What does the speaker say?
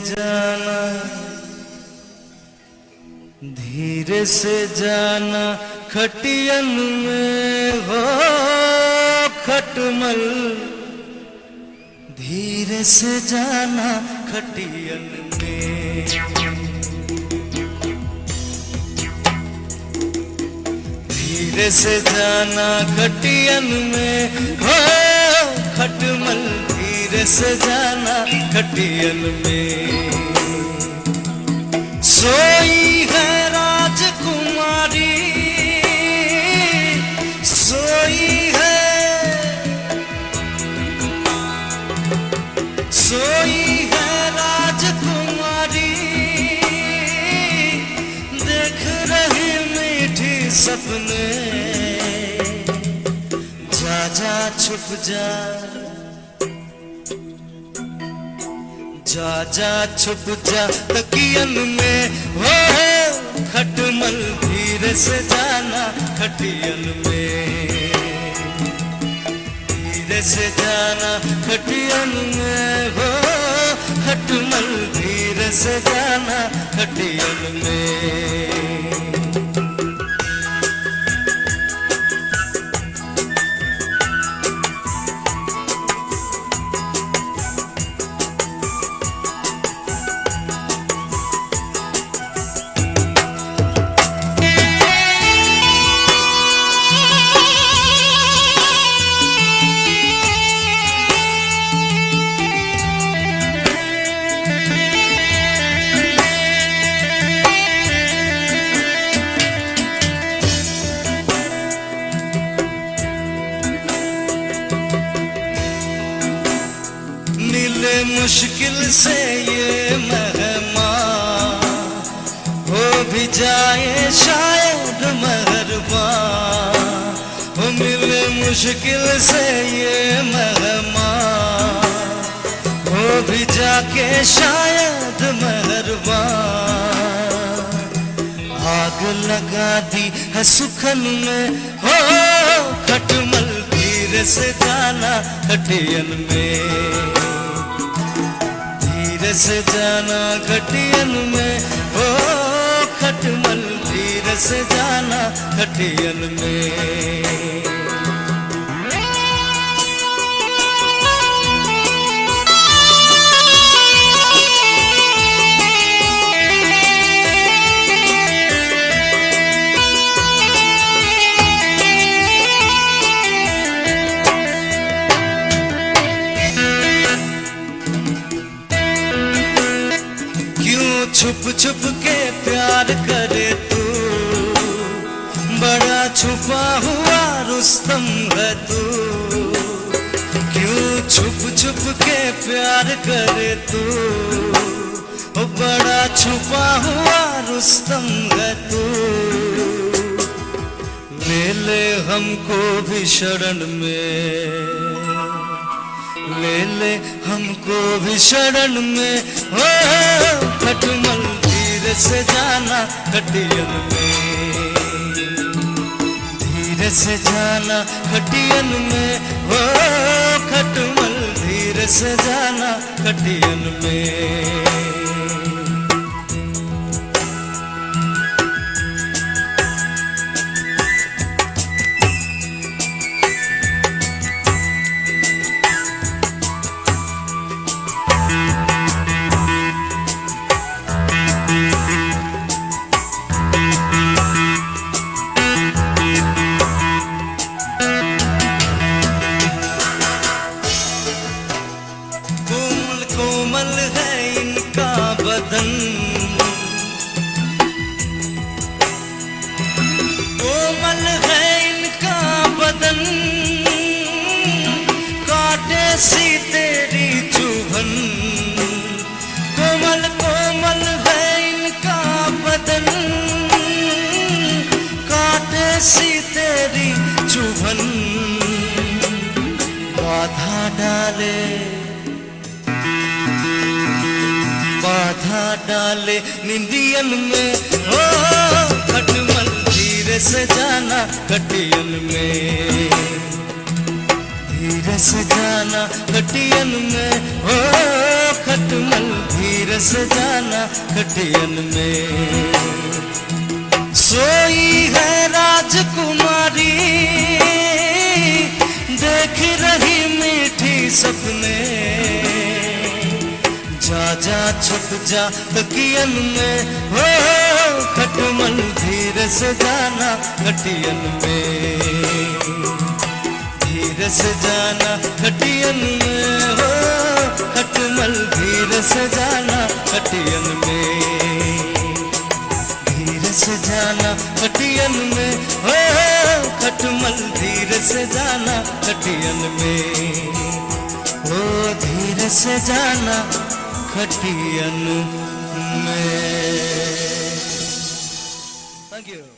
जाना, धीरे से जाना खटियन में हो खटमल, धीरे से जाना खटियन में। धीरे से जाना खटियन में हो खटमल, धीरे से जाना खटियन में। सोई है राजकुमारी, सोई है, सोई है राजकुमारी, देख रही मीठी सपने। जा जा छुप जा, जा जा छुप जा तकियन में हो खटमल, धीरे से जाना खटियन में। धीरे से जाना खटियन में हो खटमल, धीरे से जाना खटियन में। मुश्किल से ये मेहमान हो भी जाए शायद मेहरबान, हो मिले मुश्किल से ये मेहमान हो भी जाके शायद मेहरबान। आग लगा दी है सुखन में हो खटमल, धीरे से जाना खटियन में। धीरे से जाना खटियन में हो खटमल, धीरे से जाना खटियन में। छुप छुप के प्यार करे तू, बड़ा छुपा हुआ रुस्तम है तू। क्यों छुप छुप के प्यार करे तू, बड़ा छुपा हुआ रुस्तम है तू। ले ले हमको भी शरण में, ले ले हमको भी शरण में हो खटमल, धीरे से जाना खटियन में। धीरे से जाना खटियन में हो खटमल, धीरे से जाना खटियन में। कोमल है इनका बदन, कोमल है इनका बदन, काटे सी तेरी चुभन। कोमल कोमल है इनका बदन, काटे सी तेरी चुभन। बाधा डाले, बाधा डाले निंदियन में हो खटमल, धीरे से जाना खटियन में। धीरे से जाना खटियन में, हो खटमल धीरे से जाना खटियन में। सोई है राजकुमारी देख रही मीठी सपने, जा जा छुप जा तकियन में, हो खटमल धीरे से जाना खटियन में। धीरे से जाना खटियन में, हो खटमल धीरे से जाना खटियन में। धीरे से जाना खटियन में, हो खटमल धीरे से जाना खटियन में। ओ धीरे से जाना खटियन में। Thank you.